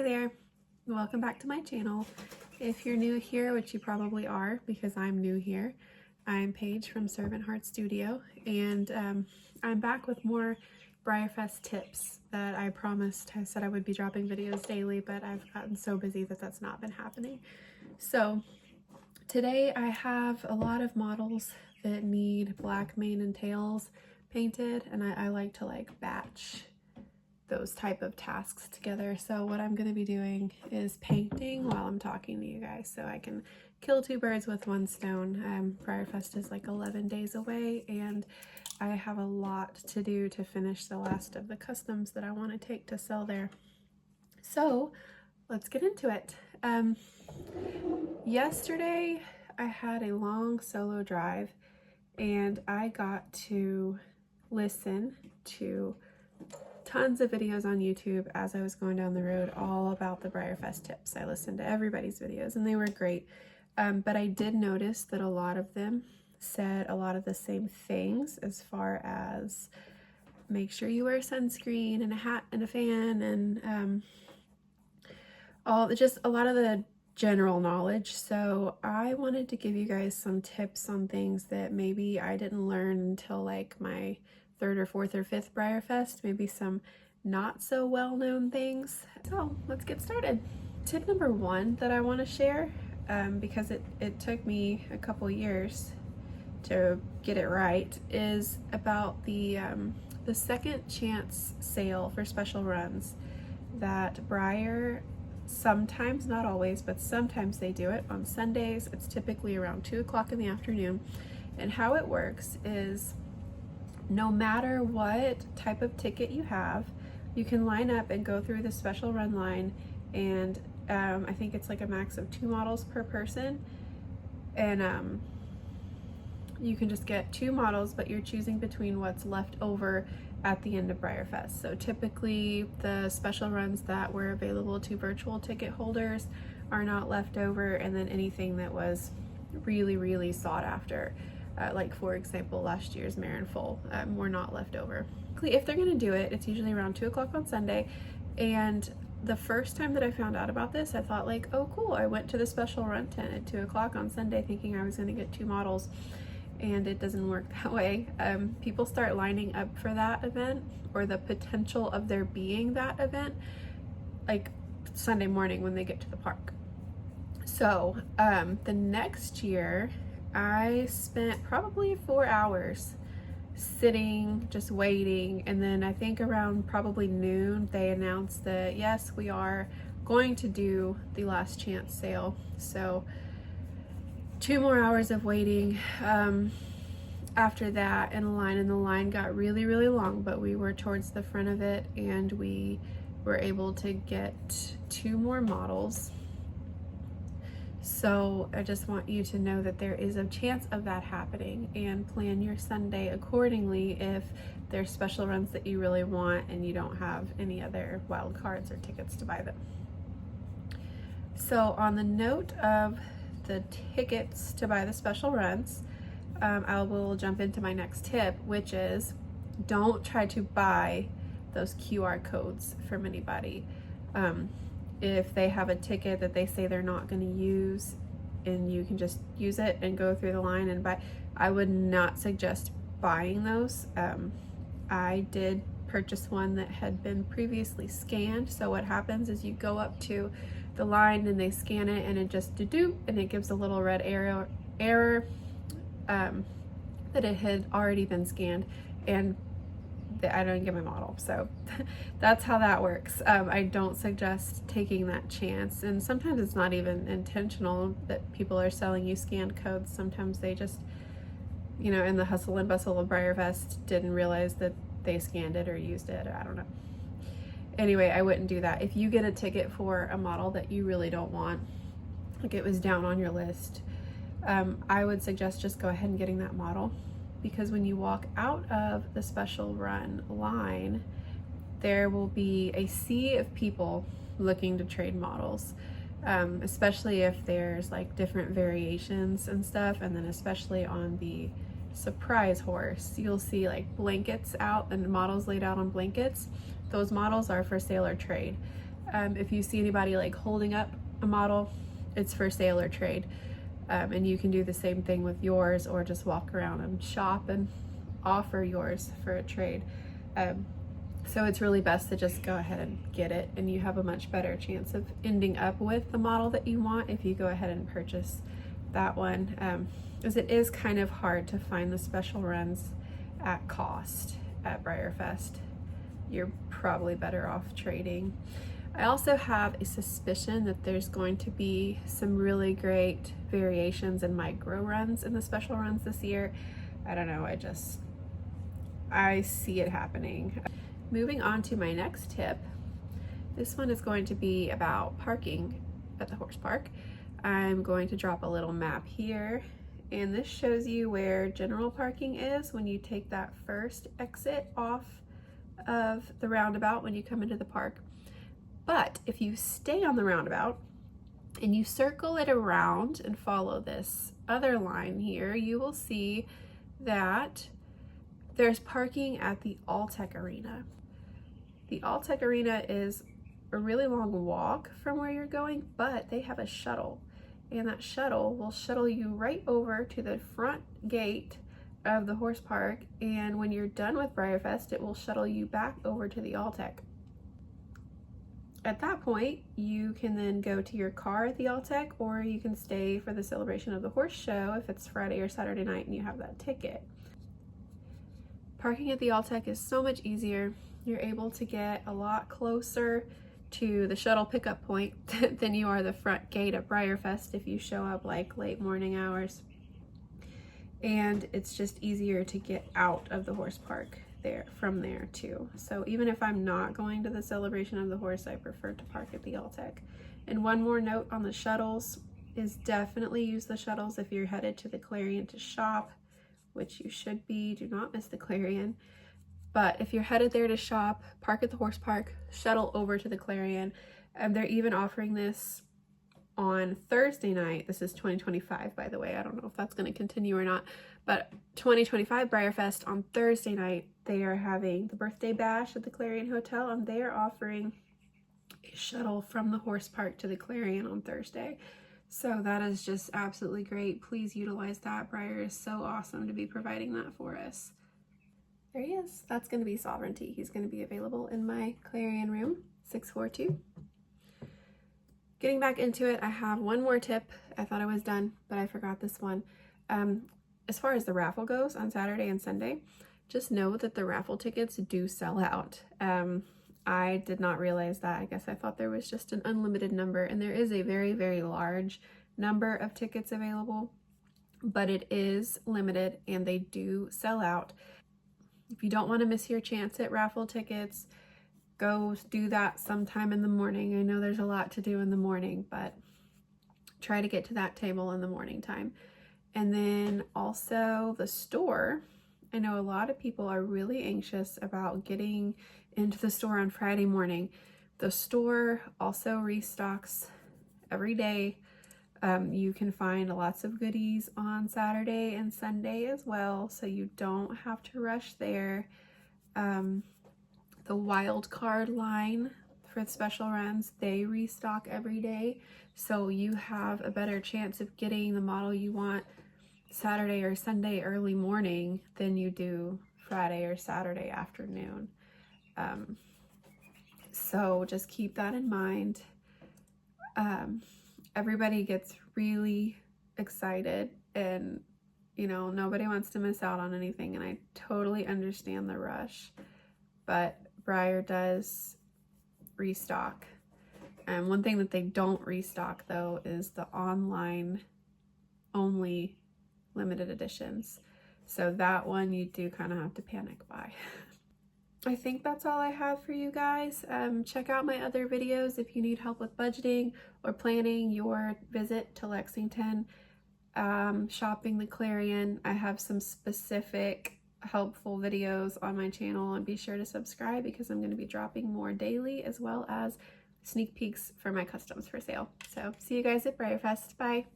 Hi there, welcome back to my channel. If you're new here, which you probably are because I'm new here, I'm Paige from Servant Heart Studio, and I'm back with more BreyerFest tips that I promised. I said I would be dropping videos daily, but I've gotten so busy that that's not been happening. So today I have a lot of models that need black mane and tails painted, and I like to batch those type of tasks together. So what I'm going to be doing is painting while I'm talking to you guys, so I can kill two birds with one stone. BreyerFest is like 11 days away, and I have a lot to do to finish the last of the customs that I want to take to sell there. So let's get into it. Yesterday I had a long solo drive, and I got to listen to tons of videos on YouTube as I was going down the road, all about the BreyerFest tips. I listened to everybody's videos and they were great, but I did notice that a lot of them said a lot of the same things, as far as make sure you wear sunscreen and a hat and a fan, and just a lot of the general knowledge. So I wanted to give you guys some tips on things that maybe I didn't learn until like my third or fourth or fifth BreyerFest, maybe some not so well-known things. So let's get started. Tip number one that I want to share, because it took me a couple years to get it right, is about the second chance sale for special runs that Breyer, sometimes, not always, but sometimes they do it on Sundays. It's typically around 2 o'clock in the afternoon. And how it works is, no matter what type of ticket you have, you can line up and go through the special run line, and I think it's like a max of 2 models per person, and you can just get 2 models, but you're choosing between what's left over at the end of BreyerFest. So typically the special runs that were available to virtual ticket holders are not left over, and then anything that was really sought after, like for example last year's Marin Full, were not left over. If they're gonna do it, it's usually around 2 o'clock on Sunday. And the first time that I found out about this, I thought like, oh cool, I went to the special run tent at 2 o'clock on Sunday thinking I was gonna get 2 models, and it doesn't work that way. People start lining up for that event, or the potential of there being that event, like Sunday morning when they get to the park. So the next year I spent probably 4 hours sitting, just waiting, and then I think around probably noon they announced that yes, we are going to do the last chance sale. So 2 more hours of waiting after that in a line, and the line got really long, but we were towards the front of it, and we were able to get 2 more models. So I just want you to know that there is a chance of that happening, and plan your Sunday accordingly if there's special runs that you really want and you don't have any other wild cards or tickets to buy them. So on the note of the tickets to buy the special runs, I will jump into my next tip, which is don't try to buy those QR codes from anybody. If they have a ticket that they say they're not going to use, and you can just use it and go through the line and buy, I would not suggest buying those. I did purchase one that had been previously scanned. So what happens is you go up to the line and they scan it, and it just do, and it gives a little red error that it had already been scanned, and I don't get my model. So that's how that works. I don't suggest taking that chance, and sometimes it's not even intentional that people are selling you scanned codes. Sometimes they just, in the hustle and bustle of BreyerFest, didn't realize that they scanned it or used it, or I don't know. Anyway, I wouldn't do that. If you get a ticket for a model that you really don't want, like it was down on your list, I would suggest just go ahead and getting that model, because when you walk out of the special run line, there will be a sea of people looking to trade models, especially if there's like different variations and stuff. And then especially on the surprise horse, you'll see like blankets out and models laid out on blankets. Those models are for sale or trade. If you see anybody like holding up a model, it's for sale or trade. And you can do the same thing with yours, or just walk around and shop and offer yours for a trade. So it's really best to just go ahead and get it, and you have a much better chance of ending up with the model that you want if you go ahead and purchase that one, as it is kind of hard to find the special runs at cost at BreyerFest. You're probably better off trading. I also have a suspicion that there's going to be some really great variations and micro runs in the special runs this year. I don't know, I see it happening. Moving on to my next tip. This one is going to be about parking at the horse park. I'm going to drop a little map here, and this shows you where general parking is when you take that first exit off of the roundabout when you come into the park. But if you stay on the roundabout and you circle it around and follow this other line here, you will see that there's parking at the Alltech Arena. The Alltech Arena is a really long walk from where you're going, but they have a shuttle, and that shuttle will shuttle you right over to the front gate of the horse park, and when you're done with BreyerFest, it will shuttle you back over to the Alltech. At that point, you can then go to your car at the Alltech, or you can stay for the celebration of the horse show if it's Friday or Saturday night and you have that ticket. Parking at the Alltech is so much easier. You're able to get a lot closer to the shuttle pickup point than you are the front gate at BreyerFest if you show up like late morning hours. And it's just easier to get out of the horse park from there too. So even if I'm not going to the celebration of the horse, I prefer to park at the Alltech. And one more note on the shuttles is definitely use the shuttles if you're headed to the Clarion to shop, which you should be. Do not miss the Clarion. But if you're headed there to shop, park at the horse park, shuttle over to the Clarion. They're even offering this on Thursday night. This is 2025, by the way. I don't know if that's going to continue or not. But 2025 BreyerFest on Thursday night, they are having the birthday bash at the Clarion Hotel, and they are offering a shuttle from the horse park to the Clarion on Thursday. So that is just absolutely great. Please utilize that. Breyer is so awesome to be providing that for us. There he is. That's going to be Sovereignty. He's going to be available in my Clarion room, 642. Getting back into it, I have one more tip. I thought I was done, but I forgot this one. As far as the raffle goes on Saturday and Sunday, just know that the raffle tickets do sell out. I did not realize that. I guess I thought there was just an unlimited number, and there is a very, very large number of tickets available, but it is limited and they do sell out. If you don't want to miss your chance at raffle tickets, go do that sometime in the morning. I know there's a lot to do in the morning, but try to get to that table in the morning time. And then also the store. I know a lot of people are really anxious about getting into the store on Friday morning. The store also restocks every day. You can find lots of goodies on Saturday and Sunday as well, so you don't have to rush there. The wild card line for the special runs, they restock every day, so you have a better chance of getting the model you want Saturday or Sunday early morning than you do Friday or Saturday afternoon. So just keep that in mind. Everybody gets really excited, and nobody wants to miss out on anything, and I totally understand the rush, but Breyer does restock. And one thing that they don't restock though is the online only limited editions, so that one you do kind of have to panic buy. I think that's all I have for you guys. Check out my other videos if you need help with budgeting or planning your visit to Lexington, shopping the Clarion. I have some specific helpful videos on my channel, and be sure to subscribe because I'm going to be dropping more daily, as well as sneak peeks for my customs for sale. So see you guys at BreyerFest. Bye.